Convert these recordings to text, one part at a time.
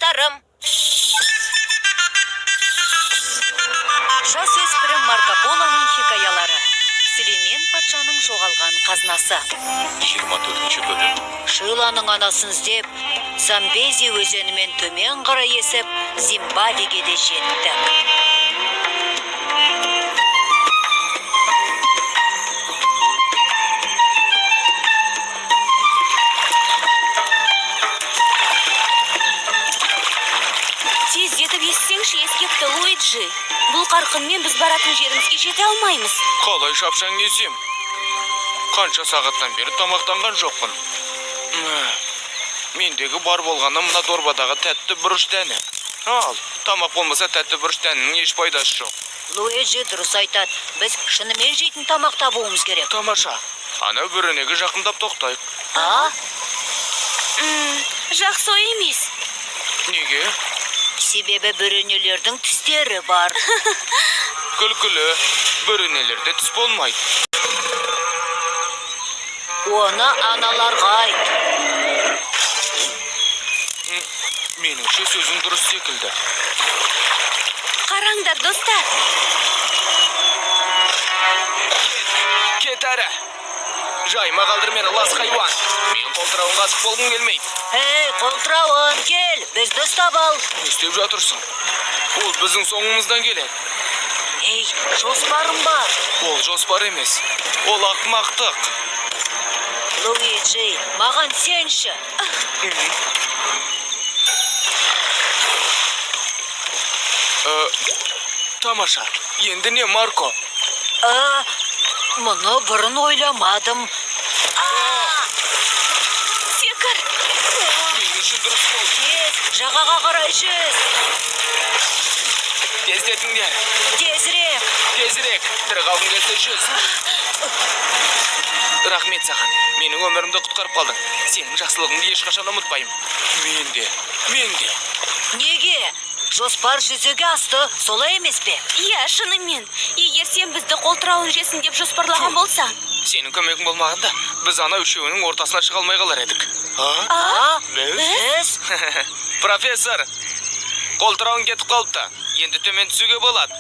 достарым. Жасөспірім Марко Полоның хикаялары. Сүлеймен патшаның жоғалған қазынасы. 24-ші бөлім. Шиланың анасын іздеп, Замбези өзенімен төмен қарай есіп, Зимбабвеге де жеттік. Тездетіп естсеңші, ескекті Луиджи. Бұл қарқынмен біз баратын жерімізге жете алмаймыз. Қалай шапшаң есем? Қанша сағаттан бері тамақтанған жоқпын. Мендегі бар болғаны мына дорбадағы тәтті бұрыш дәні. Ал, тамақ болмаса тәтті бұрыш дәнінің еш пайдасы жоқ. Луиджи дұрыс айтады. Біз шынымен жейтін тамақ табуымыз керек. Тамаша. Ана бөрінеге жақындап тоқтайық. Жақсы ой емес. Неге? Себебі бөренелердің түстері бар. Күлкілі. Бөренелерде түс болмайды. Оны аналарға айт. Меніңше сөзің дұрыс секілді. Қараңдар, достар. Кет әрі. Жайма қалдыр мені, лас хайуан. Мен қолтырауын қасып болғым келмейді. Эй, қолтырауын, кел, бізді ұстап ал. Не істеп жатырсың? Ол біздің соңымыздан келеді. Ей, жоспарым бар. Ол жоспар емес. Ол ақымақтық. Луиджи, маған сенші. Тамаша, енді не, Марко? Мұны бұрын ойламадым. Секір. Мен үшін дұрыс бол. Тез, жағаға қарай жүз. Тездетіңдер. Тезірек. Тезірек. Тірі қалғың келсе жүз. Рахмет саған. Менің өмірімді құтқарып қалдың. Сенің жақсылығыңды ешқашан ұмытпаймын. Мен де. Неге? Жоспар жүзеге асты, солай емес пе? Иә, шынымен. Егер сен бізді қолтырауын жесін деп жоспарлаған болсаң. Сенің көмегің болмағанда, біз ана үшеуінің ортасына шыға алмай қалар едік. Біз? Профессор, қолтырауын кетіп қалыпты. Енді төмен түсуге болады.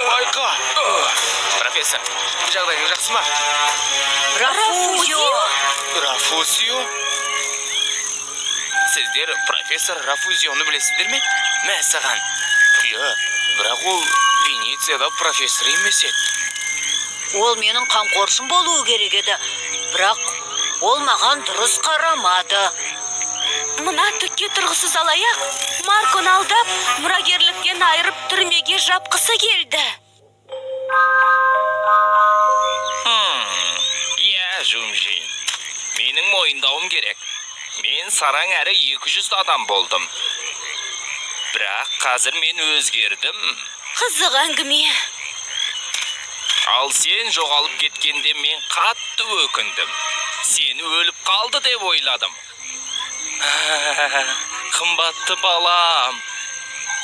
Байқа. Профессор, жағдайың жақсы ма? Рафузио? Сіздер профессор Рафузионы білесіздер ме? Мә саған. Иә, бірақ ол Венецияда профессор емес еді. Ол менің қамқоршым болуы керек еді. Бірақ ол маған дұрыс қарамады. Мына түкке тұрғысыз алаяқ, Марконы алдап, мұрагерліктен айырып түрмеге жапқысы келді. Иә, Жумжин. Менің мойындауым керек. Мен сараң әрі 200 адам болдым. Бірақ қазір мен өзгердім. Қызық әңгіме. Ал сен жоғалып кеткенде мен қатты өкіндім. Сені өліп қалды деп ойладым. Қымбатты балам.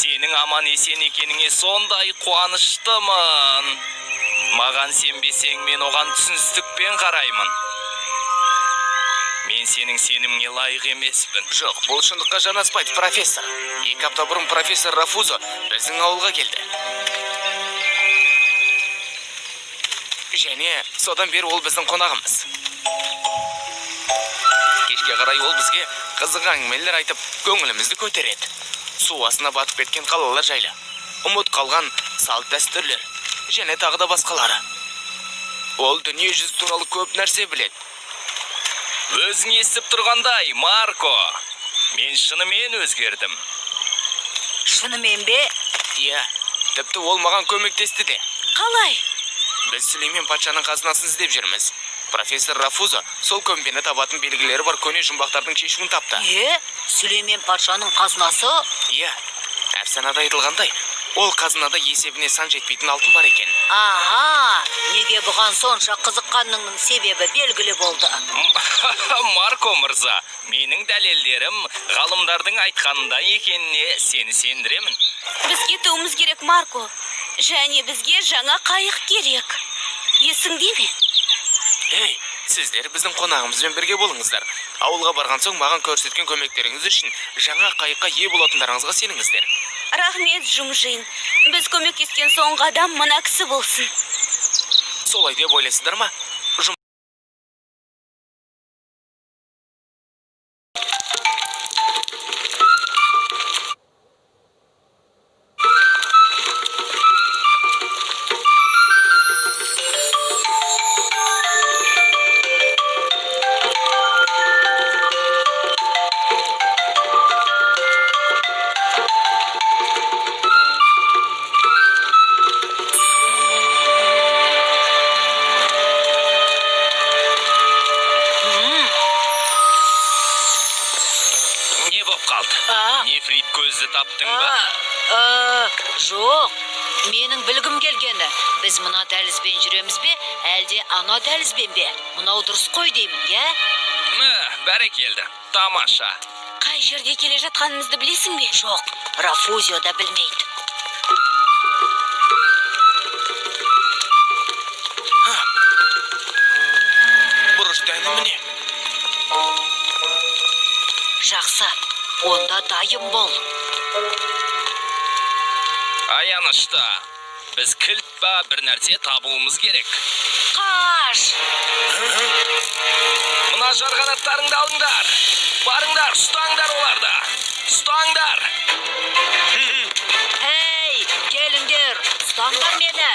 Сенің аман есен екеніңе сондай қуаныштымын. Маған сенбесең, мен оған түсіністікпен қараймын. Мен сенің сеніміңе лайық емеспін. Жоқ, бұл шындыққа жанаспайды, профессор. 2 апта бұрын профессор Рафузо біздің ауылға келді. Және содан бері ол біздің қонағымыз. Кешке қарай ол бізге қызық әңгімелер айтып, көңілімізді көтереді. Су астына батып кеткен қалалар жайлы, ұмыт қалған салт дәстүрлер, және тағы да басқалары. Ол дүние жүзі туралы көп нәрсе біледі. Өзің естіп тұрғандай, Марко. Мен шынымен өзгердім. Шынымен бе? Иә, тіпті ол маған көмектесті де. Қалай? Біз Сүлеймен патшаның қазынасын іздеп жүрміз. Профессор Рафузо сол көмбені табатын белгілері бар көне жұмбақтардың шешуін тапты. Сүлеймен патшаның қазынасы? Иә, әфсанада айтылғандай, ол қазынада есебіне сан жетпейтін алтын бар екен. Неге бұған сонша қызыққаныңның себебі белгілі болды. Марко мырза, менің дәлелдерім ғалымдардың айтқанында екеніне сені сендіремін. Біз кетуіміз керек, Марко. Және бізге жаңа қайық керек. Есіңде ме? Ей, Сіздер біздің қонағымызбен бірге болыңыздар. Ауылға барған соң маған көрсеткен көмектеріңіз үшін жаңа қайыққа ие болатындарыңызға сеніңіздер. Рахмет, Жұмжин. Біз көмектескен соңғы адам мына кісі болсын. Солай деп ойлайсыздар ма? Не боп қалды? Нефрит көзді таптың ба? Жоқ. Менің білгім келгені, біз мына дәлізбен жүреміз бе, әлде ана дәлізбен бе? Мынау дұрыс қой деймін, я? Бәрекелді. Тамаша. Қай жерде келе жатқанымызды білесің бе? Жоқ, Рафузио да білмейді. Бұрыш дәні міне. Жақсы, онда дайын бол. Аянышты. Біз кілт ба бір нәрсе табуымыз керек. Қаш! Мына жарғанаттарыңды алыңдар. Барыңдар, ұстаңдар оларды. Ұстаңдар. Ей, келіңдер, ұстаңдар мені.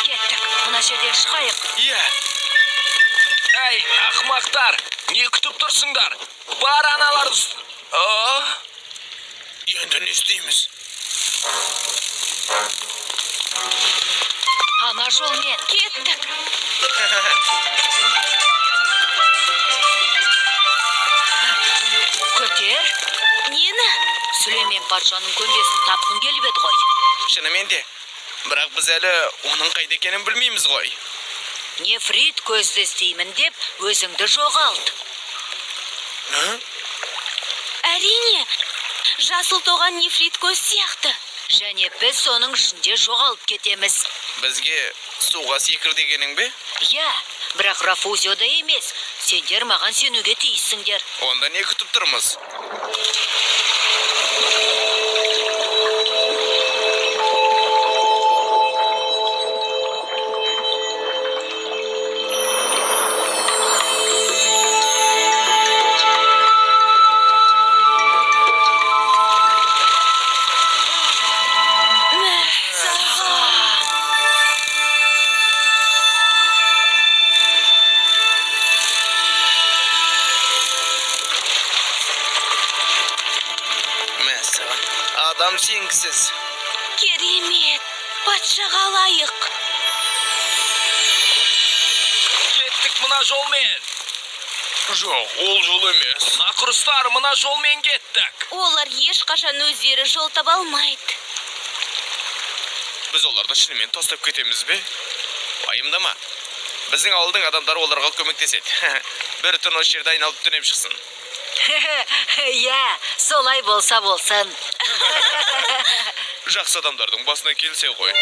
Кеттік, мына жерден шығайық. Иә. Әй, ақымақтар, не күтіп тұрсыңдар? Бар аналарды Енді не істейміз? Ана жолмен. Кеттік! Көтер, Нені? Сүлеймен патшаның көмбесін тапқың келіп еді ғой. Шынымен де. Бірақ біз әлі оның қайда екенін білмейміз ғой. Нефрит көзді іздеймін деп, өзіңді жоғалт. Әрине, жасыл тоған нефрит көз сияқты. Және біз соның ішінде жоғалып кетеміз. Бізге суға секір дегенің бе? Я, бірақ Рафузиода емес. Сендер маған сенуге тиіссіңдер. Онда не күтіп тұрмыз? Адам сенгісіз. Керемет! Патшаға лайық. Кеттік мына жолмен. Жоқ, ол жол емес. Нақұрыстар, мына жолмен кеттік. Олар ешқашан өздері жол таба алмайды. Біз оларды шынымен тастап кетеміз бе? Пайымдама. Біздің ауылдың адамдары оларға көмектеседі. Бір түн осы жерде айналып түнеп шықсын. Я, солай болса болсын. Жақсы адамдардың басына келсе ғой.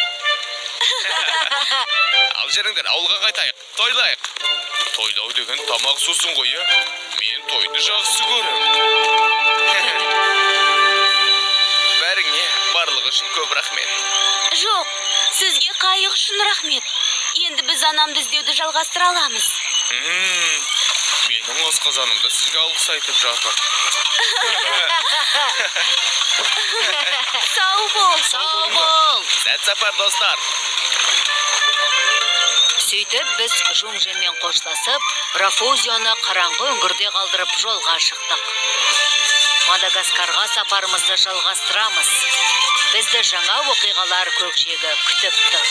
Ал жеріңдер, ауылға қайтайық, тойлайық. Тойлау деген тамақ сусын ғой, мен тойды жақсы көрем. Бәріңе барлығы үшін көп рахмет. Жоқ, сізге қайық үшін рахмет. Енді біз анамды іздеуді жалғастыра аламыз. Менің асқазанымды сізге алғыс айтып жатыр. Сау бол! Сау бол! Сәт сапар, достар. Сөйтіп біз Жұмжинмен қоштасып, Рафузионы қараңғы үңгірде қалдырып жолға шықтық. Мадагаскарға сапарымызды жалғастырамыз. Бізді жаңа оқиғалар көкжиегі күтіп тұр.